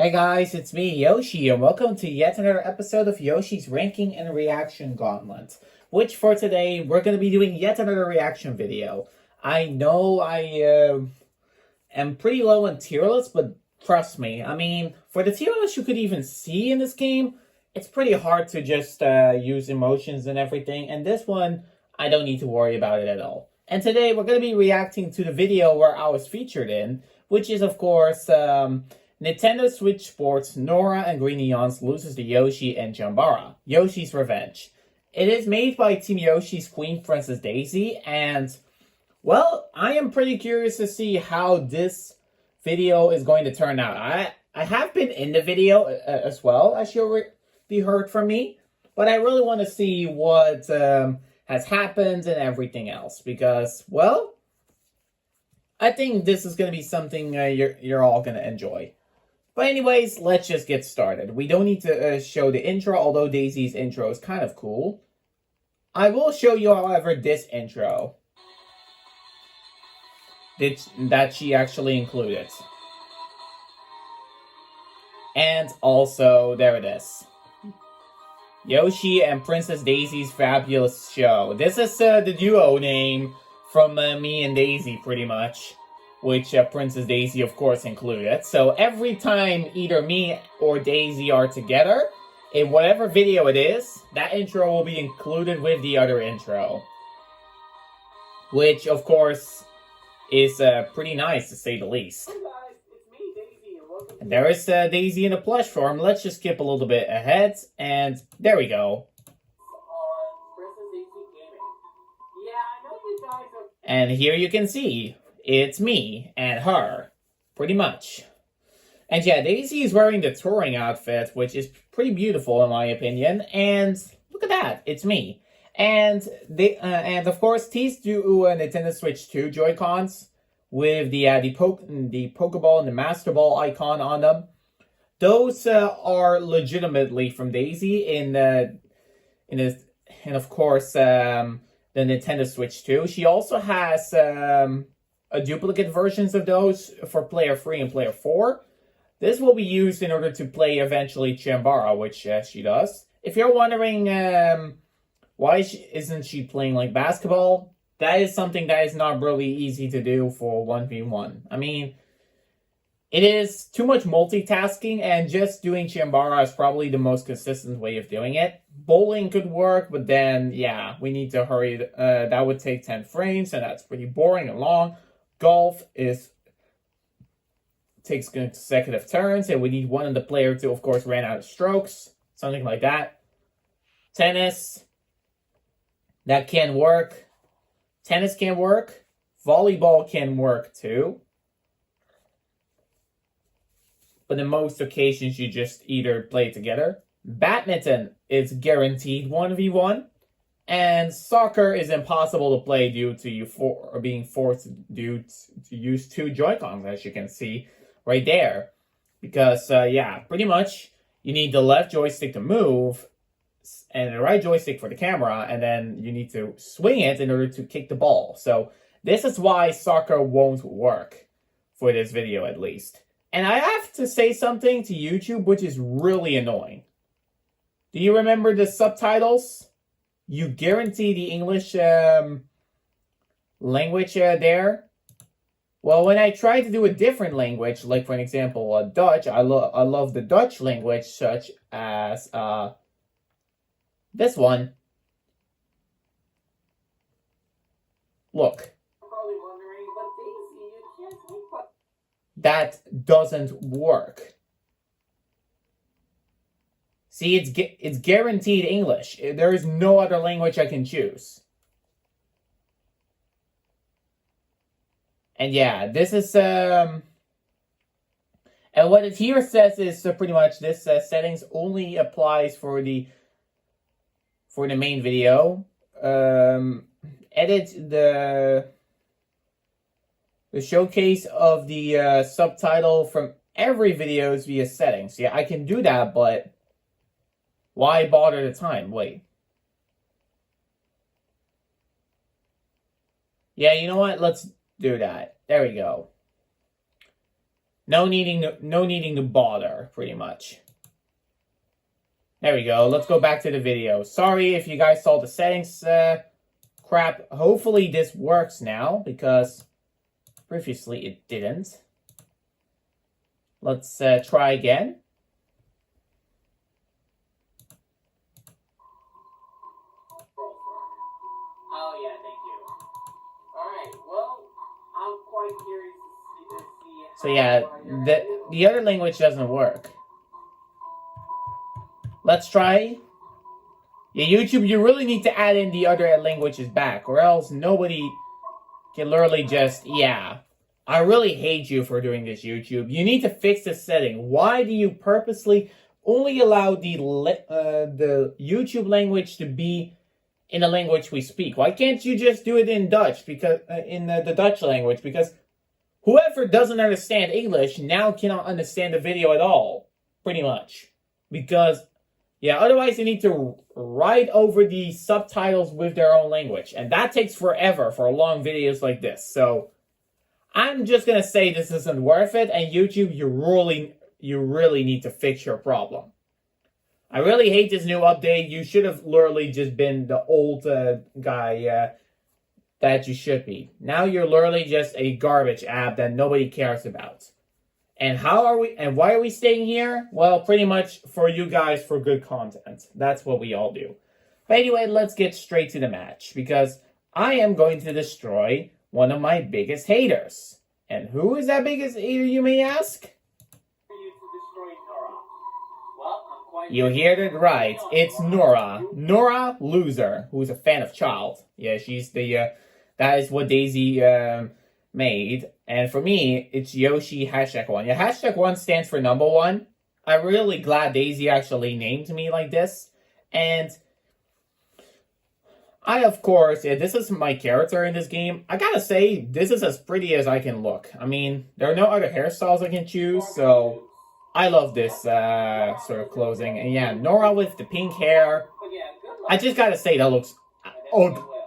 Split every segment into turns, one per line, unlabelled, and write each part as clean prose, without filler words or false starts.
Hey guys, it's me, Yoshi, and welcome to yet another episode of Yoshi's Ranking and Reaction Gauntlet. Which for today, we're going to be doing yet another reaction video. I know I am pretty low on tier lists, but trust me, I mean, for the tier list you could even see in this game, it's pretty hard to just use emotions and everything, and this one, I don't need to worry about it at all. And today, we're going to be reacting to the video where I was featured in, which is, of course, Nintendo Switch Sports Nora and Green Neons loses to Yoshi and Chambara. Yoshi's Revenge. It is made by Team Yoshi's Queen Princess Daisy, and, well, I am pretty curious to see how this video is going to turn out. I have been in the video as well, as you already heard from me, but I really want to see what has happened and everything else, because, well, I think this is going to be something you're all going to enjoy. But anyways, let's just get started. We don't need to show the intro, although Daisy's intro is kind of cool. I will show you, however, this intro that she actually included. And also, there it is. Yoshi and Princess Daisy's Fabulous Show. This is the duo name from me and Daisy, pretty much. Which Princess Daisy, of course, included. So every time either me or Daisy are together, in whatever video it is, that intro will be included with the other intro. Which, of course, is pretty nice, to say the least.
Hey guys, it's me, Daisy, and welcome
And there is Daisy in the plush form. Let's just skip a little bit ahead, and there we go.
Princess Daisy Gaming. Yeah, I know you guys are...
And here you can see, it's me and her, pretty much. And yeah, Daisy is wearing the touring outfit, which is pretty beautiful in my opinion. And look at that, it's me. And of course, these do Nintendo Switch 2 Joy-Cons with the Pokeball and the Master Ball icon on them. Those are legitimately from Daisy and of course the Nintendo Switch 2. She also has a duplicate versions of those for player 3 and player 4. This will be used in order to play eventually Chambara, which she does. If you're wondering why isn't she playing like basketball, that is something that is not really easy to do for 1v1. I mean, it is too much multitasking, and just doing Chambara is probably the most consistent way of doing it. Bowling could work, but then, yeah, we need to hurry. That would take 10 frames, and that's pretty boring and long. Golf takes consecutive turns, and we need one of the player to, of course, ran out of strokes. Something like that. Tennis, that can work. Tennis can work. Volleyball can work too. But in most occasions, you just either play together. Badminton is guaranteed 1v1. And soccer is impossible to play due to you being forced to use 2 Joy-Cons, as you can see right there. Because, yeah, pretty much you need the left joystick to move and the right joystick for the camera, and then you need to swing it in order to kick the ball. So this is why soccer won't work for this video, at least. And I have to say something to YouTube, which is really annoying. Do you remember the subtitles? You guarantee the English language there. Well, when I try to do a different language, like for an example, Dutch, I love the Dutch language, such as this one. Look.
You're probably wondering, but Daisy, you can't make what...
That doesn't work. See, it's guaranteed English. There is no other language I can choose. And yeah, this is and what it here says is pretty much this settings only applies for the main video. Edit the showcase of the subtitle from every videos via settings. Yeah, I can do that, but why bother the time? Wait. Yeah, you know what? Let's do that. There we go. No needing to bother, pretty much. There we go. Let's go back to the video. Sorry if you guys saw the settings crap. Hopefully this works now, because previously it didn't. Let's try again.
Oh yeah, thank you. Alright, well, I'm quite curious to see
So yeah, the other language doesn't work. Let's try. Yeah, YouTube, you really need to add in the other languages back, or else nobody can literally just, yeah. I really hate you for doing this, YouTube. You need to fix this setting. Why do you purposely only allow the YouTube language to be in the language we speak? Why can't you just do it in Dutch, because in the Dutch language? Because whoever doesn't understand English now cannot understand the video at all, pretty much. Because, yeah, otherwise they need to write over the subtitles with their own language. And that takes forever for long videos like this. So, I'm just gonna say this isn't worth it, and YouTube, you really need to fix your problem. I really hate this new update. You should have literally just been the old guy that you should be. Now you're literally just a garbage app that nobody cares about. And why are we staying here? Well, pretty much for you guys, for good content. That's what we all do. But anyway, let's get straight to the match, because I am going to destroy one of my biggest haters. And who is that biggest hater, you may ask? You heard it right. It's Nora. Nora Loser, who's a fan of Child. Yeah, she's the, that is what Daisy made. And for me, it's Yoshi #1. Yeah, #1 stands for number one. I'm really glad Daisy actually named me like this. And of course, yeah, this is my character in this game. I gotta say, this is as pretty as I can look. I mean, there are no other hairstyles I can choose, so I love this sort of clothing. And yeah, Nora with the pink hair. I just gotta say, that looks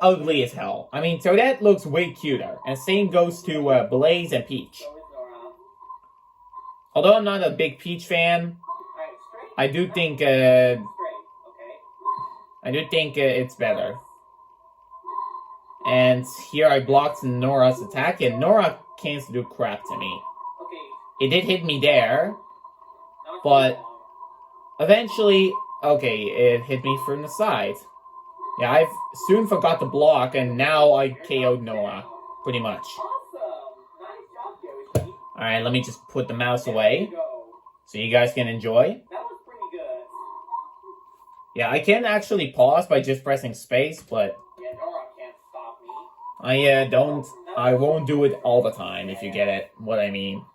ugly as hell. I mean, Toadette looks way cuter. And same goes to Blaze and Peach. Although I'm not a big Peach fan, I do think it's better. And here I blocked Nora's attack, and Nora can't do crap to me. It did hit me there, but eventually, okay, it hit me from the side. Yeah, I soon forgot to block, and now I KO'd Nora, pretty much. Alright, let me just put the mouse away, so you guys can enjoy. Yeah, I can actually pause by just pressing space, but I won't do it all the time, if you get it, what I mean.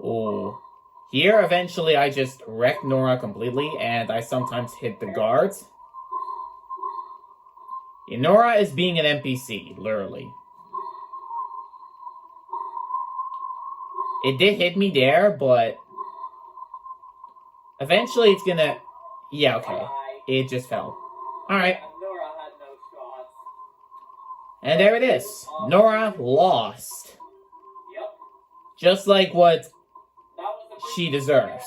Ooh. Here, eventually, I just wrecked Nora completely, and I sometimes hit the guards. Yeah, Nora is being an NPC, literally. It did hit me there, but eventually it's gonna... Yeah, okay. It just fell. Alright. And there it is. Nora lost. Just like what she deserves.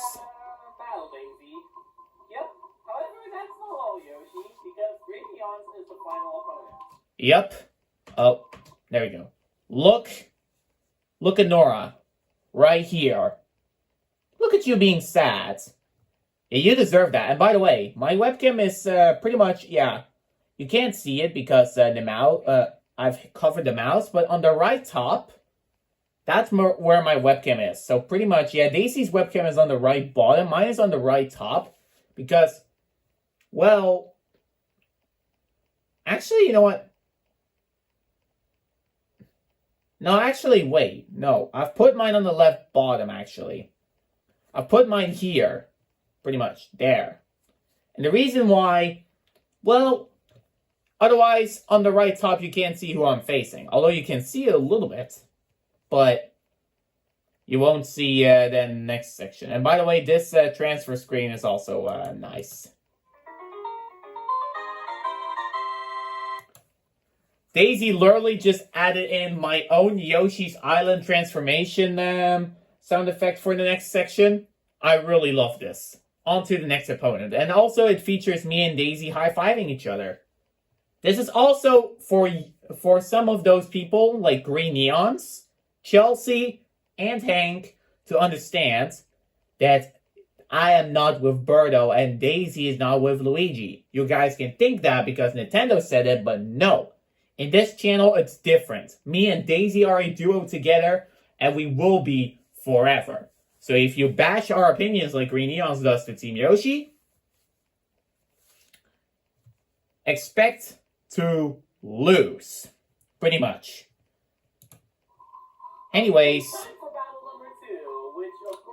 Yep. Oh, there we go. Look at Nora. Right here. Look at you being sad. Yeah, you deserve that. And by the way, my webcam is pretty much, yeah. You can't see it because the mouse, I've covered the mouse, but on the right top, that's where my webcam is. So pretty much, yeah, Daisy's webcam is on the right bottom. Mine is on the right top because, well, actually, you know what? No, actually, wait. No, I've put mine on the left bottom, actually. I've put mine here, pretty much, there. And the reason why, well, otherwise, on the right top, you can't see who I'm facing. Although you can see it a little bit. But you won't see the next section. And by the way, this transfer screen is also nice. Daisy literally just added in my own Yoshi's Island transformation sound effect for the next section. I really love this. On to the next opponent. And also it features me and Daisy high-fiving each other. This is also for some of those people like Green Neons, Chelsea, and Hank to understand that I am not with Birdo and Daisy is not with Luigi. You guys can think that because Nintendo said it, but no. In this channel, it's different. Me and Daisy are a duo together, and we will be forever. So if you bash our opinions like Green Neons does to Team Yoshi, expect to lose. Pretty much. Anyways,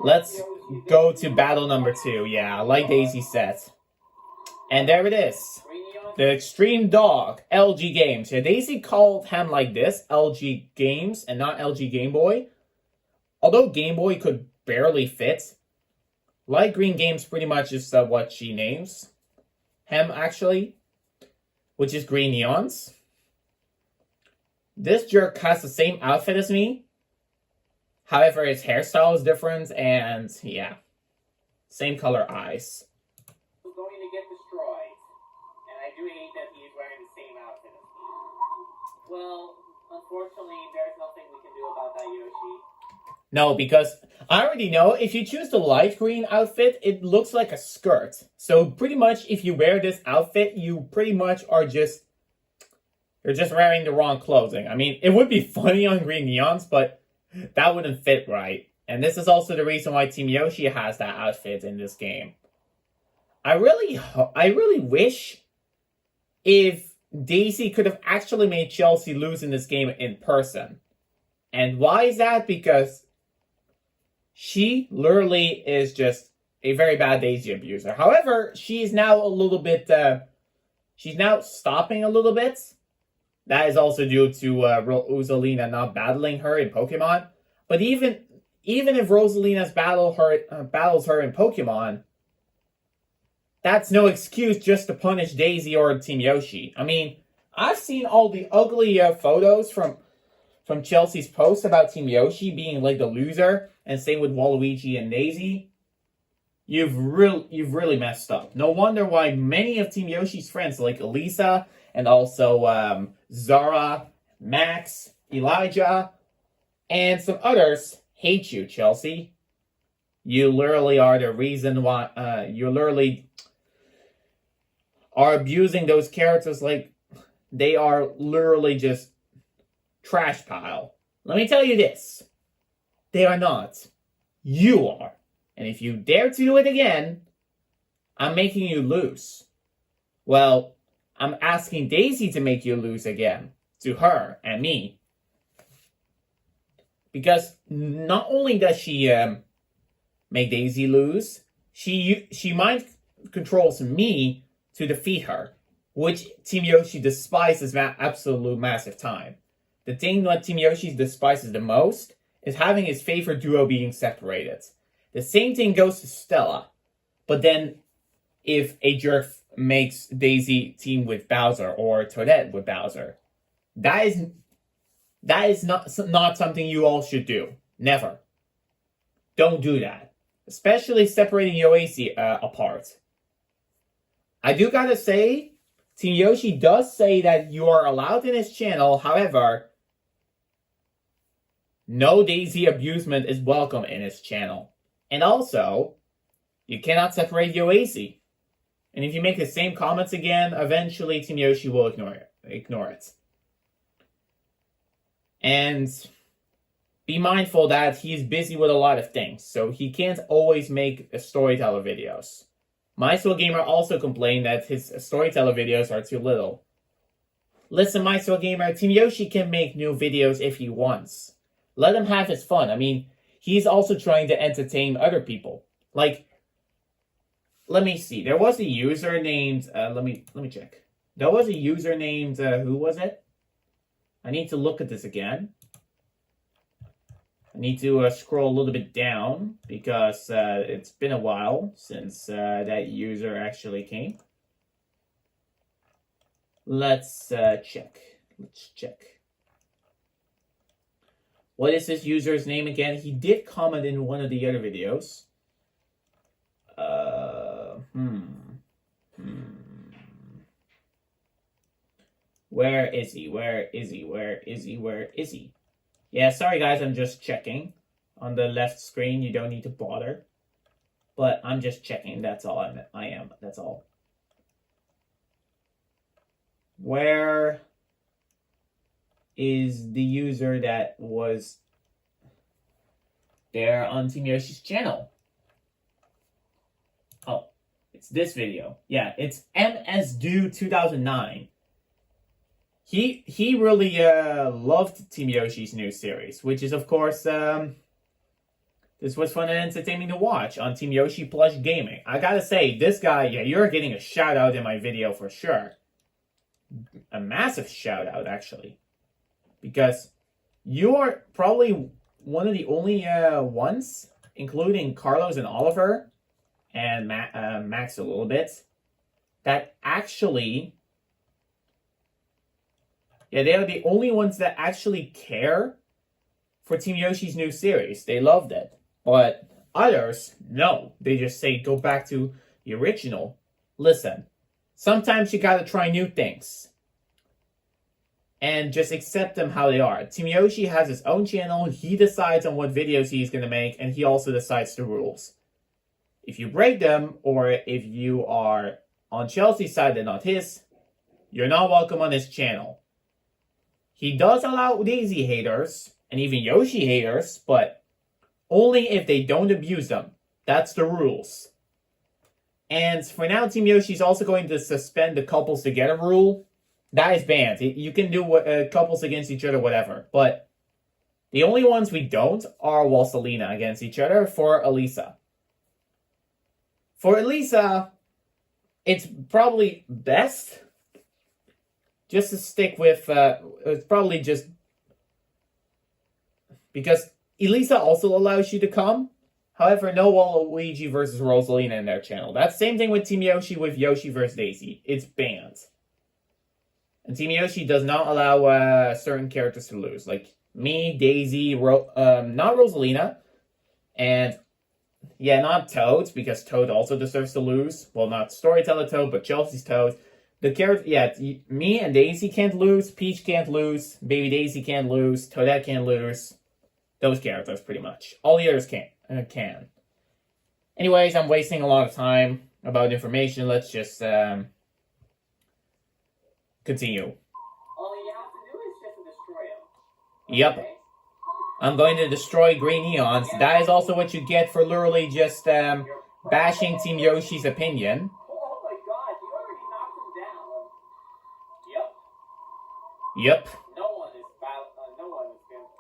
let's go to battle number 2. Yeah, like Daisy said. And there it is. The Extreme Dog, LG Games. Yeah, Daisy called him like this, LG Games, and not LG Game Boy. Although Game Boy could barely fit. Light Green Games pretty much is what she names him, actually. Which is Green Neons. This jerk has the same outfit as me. However, his hairstyle is different, and yeah. Same color eyes.
Going to get destroyed. And I do hate that he's wearing the same outfit as me. Well, unfortunately, there's nothing we can do about that, Yoshi.
No, because I already know if you choose the light green outfit, it looks like a skirt. So pretty much if you wear this outfit, you pretty much are just... You're just wearing the wrong clothing. I mean, it would be funny on Green Neons, but that wouldn't fit right. And this is also the reason why Team Yoshi has that outfit in this game. I really wish if Daisy could have actually made Chelsea lose in this game in person. And why is that? Because she literally is just a very bad Daisy abuser. However, she's now a little bit... she's now stopping a little bit. That is also due to Rosalina not battling her in Pokemon. But even if Rosalina's battles her in Pokemon, that's no excuse just to punish Daisy or Team Yoshi. I mean, I've seen all the ugly photos from Chelsea's post about Team Yoshi being like the loser, and same with Waluigi and Daisy. You've really messed up. No wonder why many of Team Yoshi's friends, like Elisa and also Zara, Max, Elijah, and some others, hate you, Chelsea. You literally are the reason why you literally are abusing those characters like they are literally just trash pile. Let me tell you this. They are not. You are. And if you dare to do it again, I'm making you lose. Well, I'm asking Daisy to make you lose again. To her and me. Because not only does she make Daisy lose, she mind controls me to defeat her. Which Team Yoshi despises absolute massive time. The thing that Team Yoshi despises the most is having his favorite duo being separated. The same thing goes to Stella. But then, if a jerk makes Daisy team with Bowser or Toadette with Bowser, that is not something you all should do. Never. Don't do that. Especially separating Yoshi apart. I do gotta say, Team Yoshi does say that you are allowed in his channel. However, no Daisy abusement is welcome in his channel. And also, you cannot separate Yoshi. And if you make the same comments again, eventually Team Yoshi will ignore it. And be mindful that he's busy with a lot of things, so he can't always make storyteller videos. Maestro Gamer also complained that his storyteller videos are too little. Listen, Maestro Gamer, Team Yoshi can make new videos if he wants. Let him have his fun. I mean, he's also trying to entertain other people. Like, let me see. There was a user named... let me check. There was a user named... who was it? I need to look at this again. I need to scroll a little bit down because it's been a while since that user actually came. Let's check. Let's check. What is this user's name again? He did comment in one of the other videos. Where is he? Where is he? Where is he? Where is he? Yeah, sorry guys, I'm just checking. On the left screen, you don't need to bother. But I'm just checking, that's all I am. That's all. Where is the user that was there on Team Yoshi's channel? Oh, it's this video. Yeah, it's MSDo2009. He really loved Team Yoshi's new series, which is of course this was fun and entertaining to watch on Team Yoshi Plush Gaming. I gotta say, this guy, yeah, you're getting a shout out in my video for sure. A massive shout out actually, because you're probably one of the only ones, including Carlos and Oliver and Max a little bit, that actually, yeah, they are the only ones that actually care for Team Yoshi's new series. They loved it. But others, no. They just say, go back to the original. Listen, sometimes you gotta try new things. And just accept them how they are. Team Yoshi has his own channel. He decides on what videos he's gonna make, and he also decides the rules. If you break them, or if you are on Chelsea's side and not his, you're not welcome on his channel. He does allow Daisy haters, and even Yoshi haters, but only if they don't abuse them. That's the rules. And for now, Team Yoshi is also going to suspend the couples together rule. That is banned. You can do couples against each other, whatever. But the only ones we don't are Walsalina against each other for Elisa. For Elisa, it's probably best just to stick with, it's probably just, because Elisa also allows you to come. However, no Waluigi versus Rosalina in their channel. That's the same thing with Team Yoshi with Yoshi versus Daisy. It's banned. And Team Yoshi does not allow certain characters to lose. Like me, Daisy, not Rosalina. And yeah, not Toad, because Toad also deserves to lose. Well, not Storyteller Toad, but Chelsea's Toad. The character, yeah, me and Daisy can't lose. Peach can't lose. Baby Daisy can't lose. Toadette can't lose. Those characters, pretty much. All the others can. Anyways, I'm wasting a lot of time about information. Let's just continue.
All you have to do is just destroy them.
Yep.
Okay?
I'm going to destroy green neons. That is also what you get for literally just bashing Team Yoshi's opinion.
Oh my god, you already knocked him down.
Yep.
No one is going.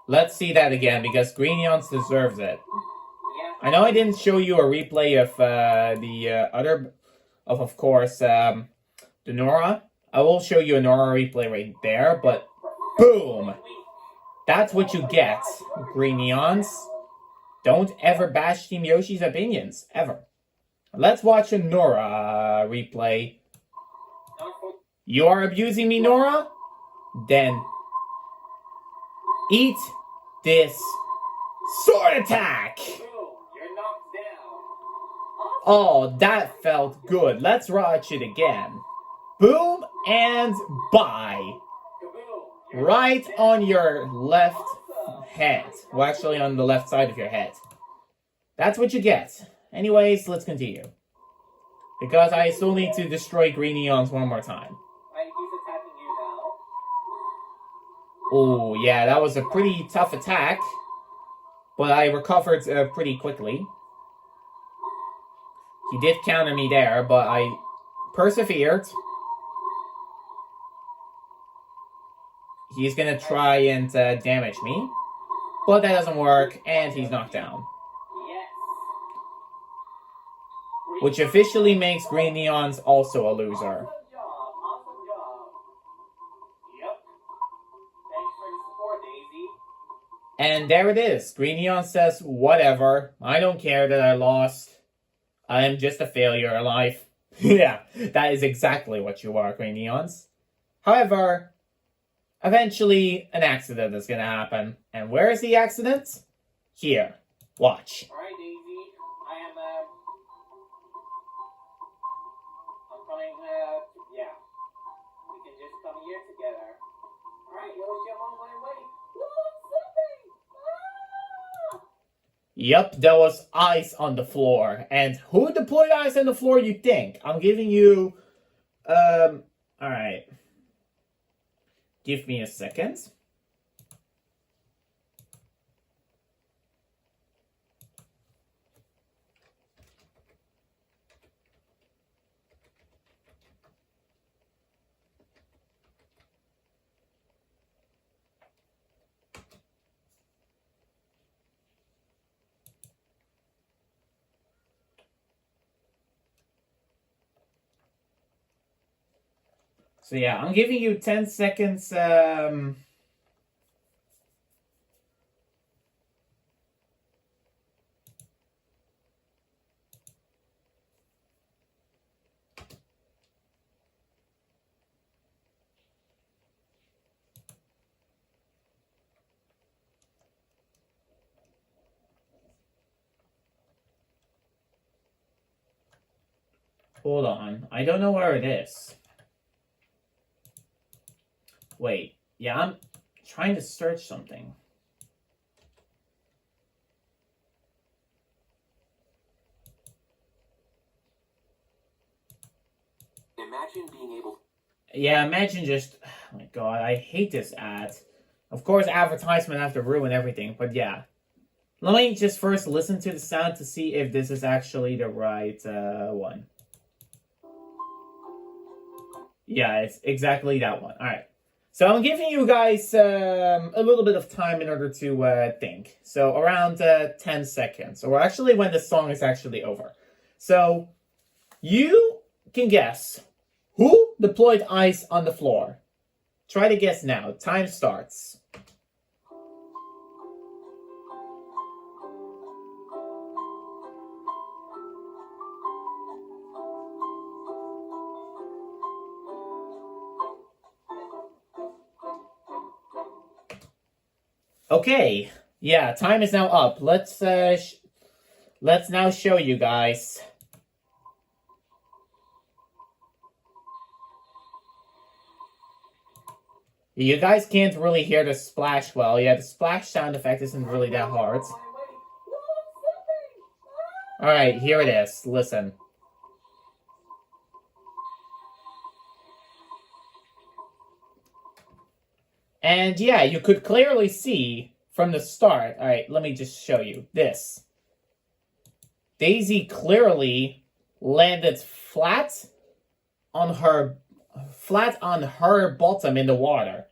Let's see that again, because green neons deserves it.
Yeah.
I know I didn't show you a replay of the other, of course, the Nora. I will show you a Nora replay right there, but boom! That's what you get, green neons. Don't ever bash Team Yoshi's opinions, ever. Let's watch a Nora replay. You are abusing me, Nora? Then eat this sword attack!
You're knocked down.
Oh, that felt good. Let's watch it again. Boom and bye. Right on your left head. Well, actually on the left side of your head. That's what you get. Anyways, let's continue. Because I still need to destroy green neons one more time.
He's attacking you now.
Oh, yeah, that was a pretty tough attack. But I recovered pretty quickly. He did counter me there, but I persevered. He's gonna try and damage me. But that doesn't work, and he's knocked down.
Yes.
Which officially makes green neons also a loser.
Awesome job. Yep. Thanks for the support, Daisy.
And there it is. Green neon says, whatever. I don't care that I lost. I am just a failure in life. Yeah, that is exactly what you are, green neons. However, eventually an accident is gonna happen. And where is the accident? Here. Watch.
Alright, Daisy. I'm coming, yeah. We can just come here together. Alright, Yoshi, I'm on my way. Whoa, something! Ah!
Yep, there was ice on the floor. And who deployed ice on the floor, you think? I'm giving you, alright. Give me a second. So yeah, I'm giving you 10 seconds, hold on. I don't know where it is. Wait. Yeah, I'm trying to search something.
Imagine being able...
Yeah, imagine just... Oh my god, I hate this ad. Of course, advertisement have to ruin everything, but yeah. Let me just first listen to the sound to see if this is actually the right one. Yeah, it's exactly that one. Alright. So I'm giving you guys a little bit of time in order to think. So around 10 seconds. Or actually when the song is actually over. So you can guess who deployed ice on the floor. Try to guess now. Time starts. Okay, yeah, time is now up. Let's now show you guys. You guys can't really hear the splash well. Yeah, the splash sound effect isn't really that hard. Alright, here it is. Listen. And yeah, you could clearly see from the start. Alright, let me just show you this. Daisy clearly landed flat on her bottom in the water.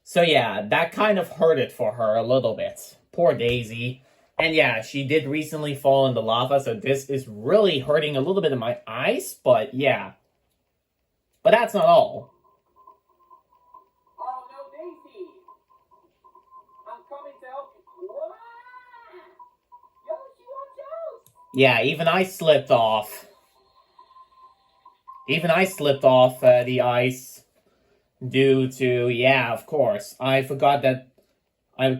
So yeah, that kind of hurt it for her a little bit. Poor Daisy. And yeah, she did recently fall in the lava, so this is really hurting a little bit of my eyes, but yeah. But that's not all.
Oh no, Daisy! I'm coming to help you. Yoshi, watch out!
Yeah, even I slipped off. Even I slipped off the ice due to, yeah, of course. I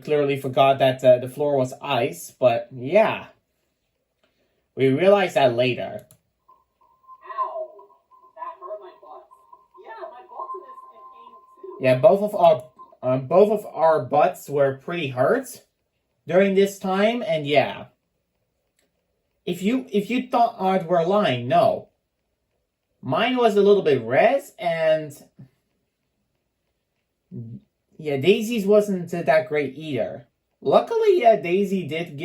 clearly forgot that the floor was ice, but yeah. We realized that later.
Ow! That hurt my butt. Yeah, my bottom is in pain too.
Yeah, both of our butts were pretty hurt during this time, and yeah. If you thought we're lying, no. Mine was a little bit red, and yeah, Daisy's wasn't that great either. Luckily, Daisy did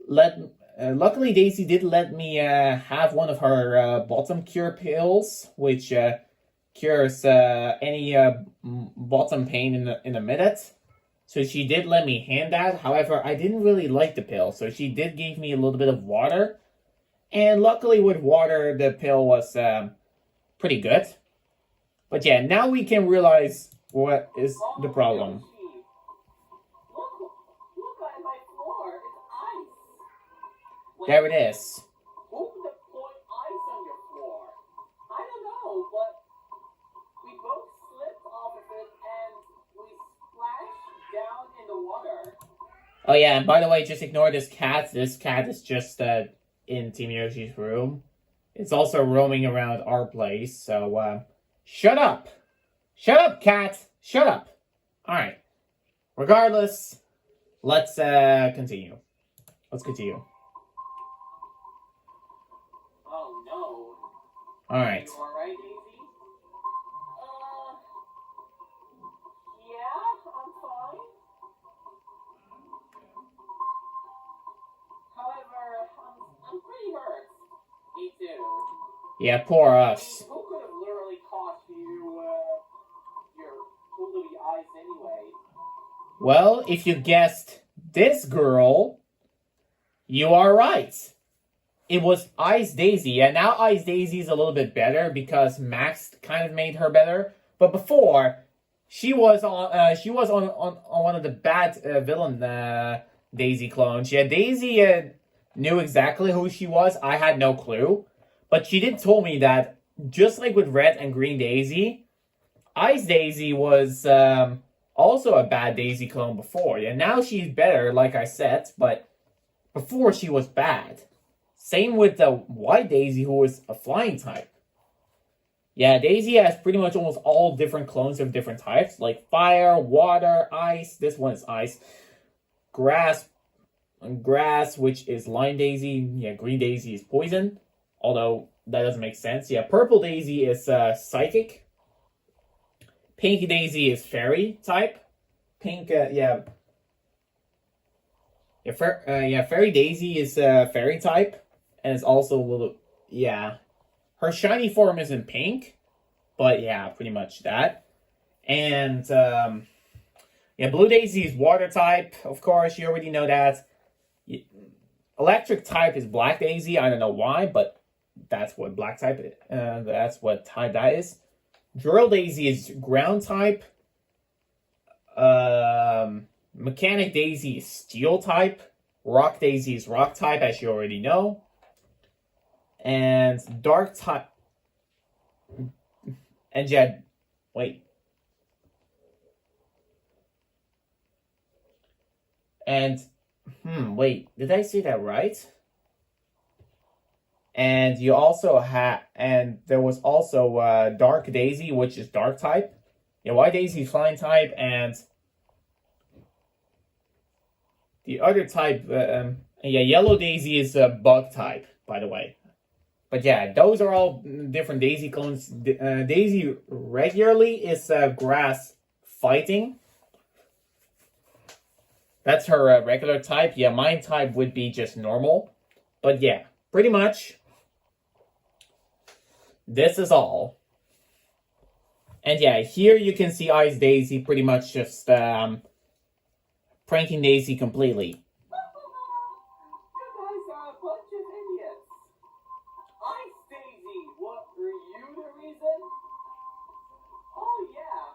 luckily, Daisy did let me have one of her bottom cure pills, which cures any bottom pain in a minute. So she did let me hand that. However, I didn't really like the pill, so she did give me a little bit of water. And luckily with water, the pill was pretty good. But yeah, now we can realize what is the problem.
Look at my floor. It's ice.
There it is.
Who deployed ice on your floor? I don't know, but we both
Oh yeah, and by the way, just ignore this cat. This cat is just in Team Yoshi's room. It's also roaming around our place, so shut up! Shut up, cat! Shut up! Alright. Regardless, let's continue. Let's continue.
Oh no.
Alright.
You alright, Daisy? Yeah, I'm fine. However, I'm pretty hurt. Me too.
Yeah, poor us.
Who could have literally cost you, your blue eyes anyway?
Well, if you guessed this girl, you are right. It was Ice Daisy, and now Ice Daisy is a little bit better because Max kind of made her better. But before, she was on one of the bad villain Daisy clones. Yeah, Daisy knew exactly who she was. I had no clue, but she did tell me that just like with Red and Green Daisy, Ice Daisy was also a bad Daisy clone before. Yeah, now she's better, like I said, but before she was bad. Same with the White Daisy, who was a flying type. Yeah, Daisy has pretty much almost all different clones of different types, like fire, water, ice. This one is ice. Grass, which is Lime Daisy. Yeah, Green Daisy is poison. Although, that doesn't make sense. Yeah, Purple Daisy is psychic. Pink Daisy is fairy type. Fairy Daisy is fairy type. And it's also a little, yeah. Her shiny form is in pink. But yeah, pretty much that. And, Blue Daisy is water type. Of course, you already know that. Electric type is Black Daisy. I don't know why, but that's what black type, that's what type that is. Drill Daisy is ground type. Mechanic Daisy is steel type. Rock Daisy is rock type, as you already know. And dark type. And yeah, wait. And, wait, did I say that right? And you also and there was also Dark Daisy, which is dark type. Yeah, White Daisy is flying type, and the other type, Yellow Daisy is bug type, by the way. But yeah, those are all different Daisy clones. Daisy regularly is grass fighting. That's her regular type. Yeah, mine type would be just normal. But yeah, pretty much. This is all. And yeah, here you can see Ice Daisy pretty much just pranking Daisy completely.
You guys are a bunch of idiots. Ice Daisy, what, were you the reason? Oh yeah.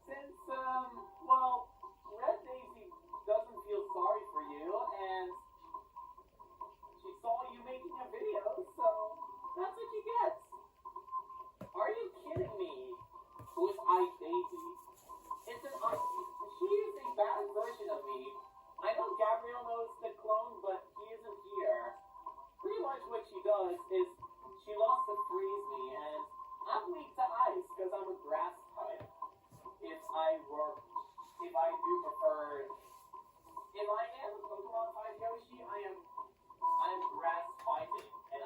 Since, Red Daisy doesn't feel sorry for you, and she saw you making a video, so that's what you get. Are you kidding me? Who's Ice Daisy? She is a bad version of me. I know Gabriel knows the clone, but he isn't here. Pretty much what she does is she loves to freeze me, and I'm weak to ice because I'm a grass type. If I am a Pokemon type Yoshi, I'm grass fighting, and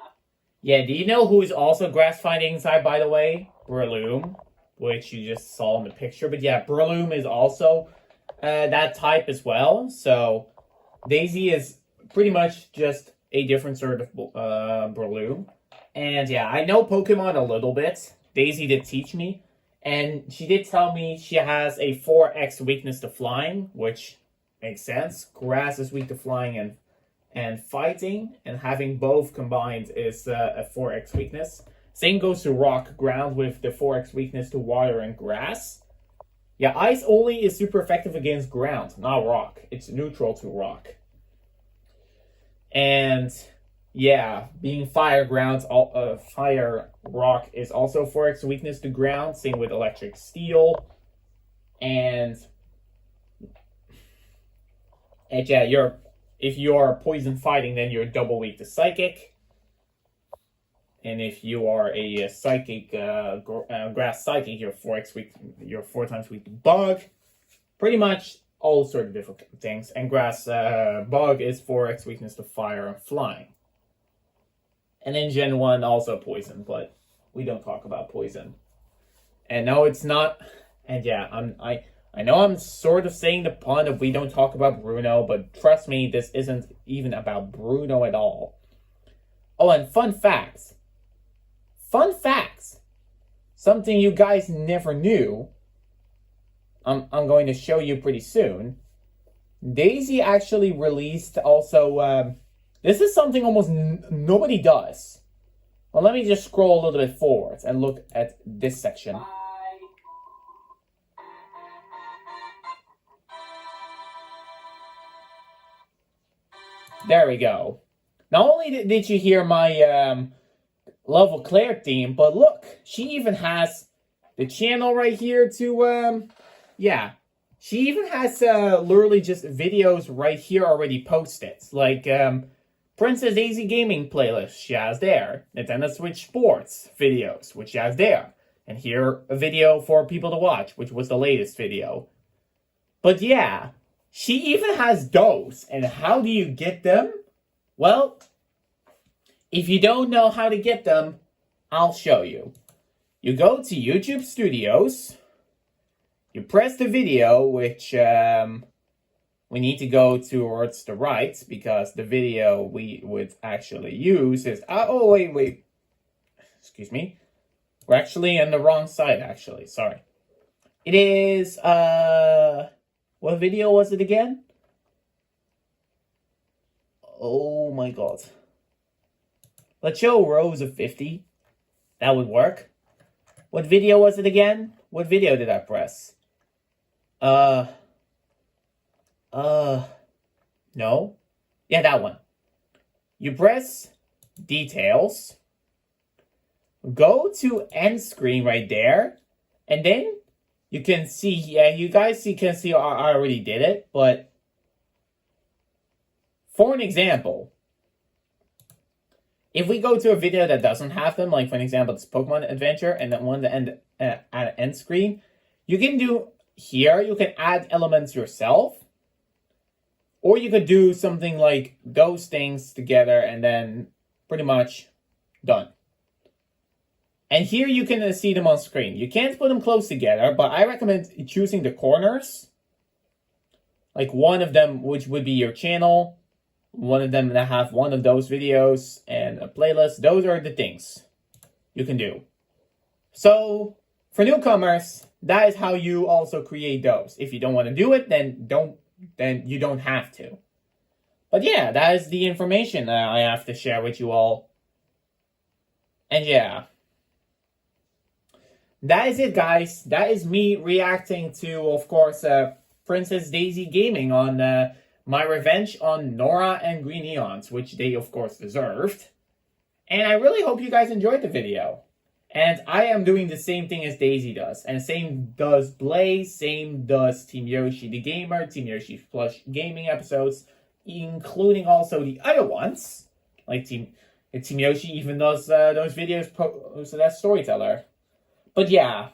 Yeah, do you know who is also grass fighting inside, by the way? Breloom, which you just saw in the picture. But yeah, Breloom is also that type as well. So Daisy is pretty much just a different sort of Breloom. And yeah, I know Pokemon a little bit. Daisy did teach me. And she did tell me she has a 4x weakness to flying, which makes sense. Grass is weak to flying and fighting, and having both combined is a 4x weakness. Same goes to rock, ground with the 4x weakness to water and grass. Yeah, ice only is super effective against ground, not rock. It's neutral to rock. And yeah, being fire fire rock is also 4x weakness to ground. Same with electric steel. And And yeah, if you are poison fighting, then you're double weak to psychic. And if you are a psychic, grass psychic, you're 4x weak. You're 4 times weak to bug. Pretty much all sort of different things. And grass bug is 4x weakness to fire and flying. And then Gen 1 also poison, but we don't talk about poison. And no, it's not. And yeah, I know I'm sort of saying the pun if we don't talk about Bruno, but trust me, this isn't even about Bruno at all. Oh, and fun facts. Fun facts. Something you guys never knew. I'm going to show you pretty soon. Daisy actually released also. This is something almost nobody does. Well, let me just scroll a little bit forward and look at this section. There we go. Not only did you hear my Love of Claire theme, but look, she even has the channel right here to, yeah. She even has literally just videos right here already posted. Like, Princess Daisy Gaming playlist, she has there. Nintendo Switch Sports videos, which she has there. And here, a video for people to watch, which was the latest video. But yeah, she even has those. And how do you get them? Well, if you don't know how to get them, I'll show you. You go to YouTube Studios. You press the video, which we need to go towards the right, because the video we would actually use is... oh, wait. Excuse me. We're actually on the wrong side, actually. Sorry. It is... what video was it again? Oh my god. Let's show rows of 50. That would work. What video was it again? What video did I press? No. Yeah, that one. You press details. Go to end screen right there. And then you can see, yeah, you guys can see I already did it, but for an example, if we go to a video that doesn't have them, like for an example, this Pokemon Adventure, and then one to end at an end screen, you can do here, you can add elements yourself, or you could do something like those things together and then pretty much done. And here you can see them on screen. You can't put them close together, but I recommend choosing the corners. Like one of them, which would be your channel, one of them that have one of those videos, and a playlist. Those are the things you can do. So, for newcomers, that is how you also create those. If you don't want to do it, then you don't have to. But yeah, that is the information that I have to share with you all. And yeah. That is it, guys. That is me reacting to, of course, Princess Daisy Gaming on my revenge on Nora and Green Eons, which they, of course, deserved. And I really hope you guys enjoyed the video. And I am doing the same thing as Daisy does. And same does Blaze, same does Team Yoshi the Gamer, Team Yoshi Plus Gaming episodes, including also the other ones. Like Team Yoshi even does those videos posted as Storyteller. But yeah,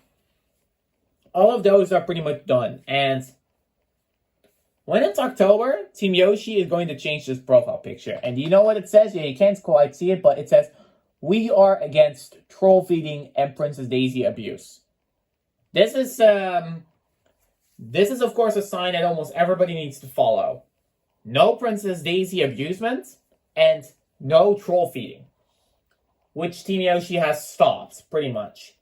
all of those are pretty much done. And when it's October, Team Yoshi is going to change this profile picture. And you know what it says? Yeah, you can't quite see it, but it says, "We are against troll feeding and Princess Daisy abuse." This is of course a sign that almost everybody needs to follow. No Princess Daisy abusement and no troll feeding, which Team Yoshi has stopped pretty much.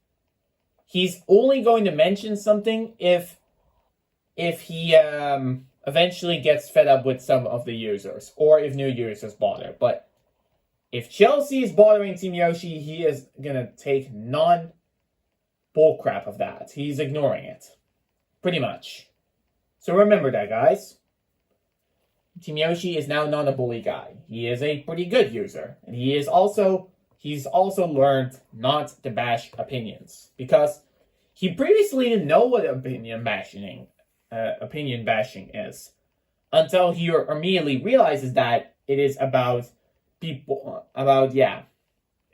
He's only going to mention something if he eventually gets fed up with some of the users, or if new users bother. But if Chelsea is bothering Team Yoshi, he is gonna take non-bullcrap of that. He's ignoring it. Pretty much. So remember that, guys. Team Yoshi is now not a bully guy. He is a pretty good user. And he's also learned not to bash opinions. Because he previously didn't know what opinion bashing is. until he immediately realizes that it is about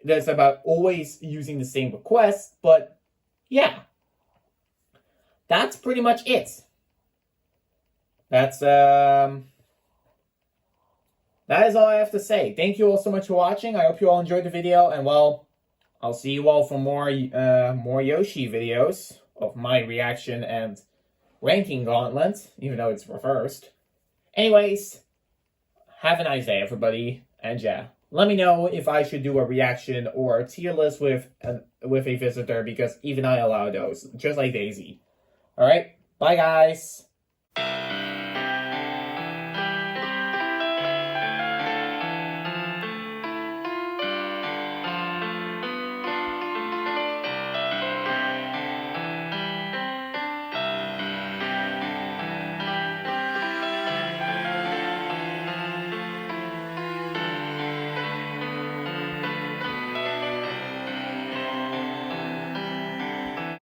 that's about always using the same request. But yeah, that's pretty much it. That is all I have to say. Thank you all so much for watching. I hope you all enjoyed the video, and well, I'll see you all for more Yoshi videos of my reaction and ranking gauntlet, even though it's reversed. Anyways, have a nice day, everybody, and yeah, let me know if I should do a reaction or a tier list with a visitor, because even I allow those, just like Daisy. All right, bye guys.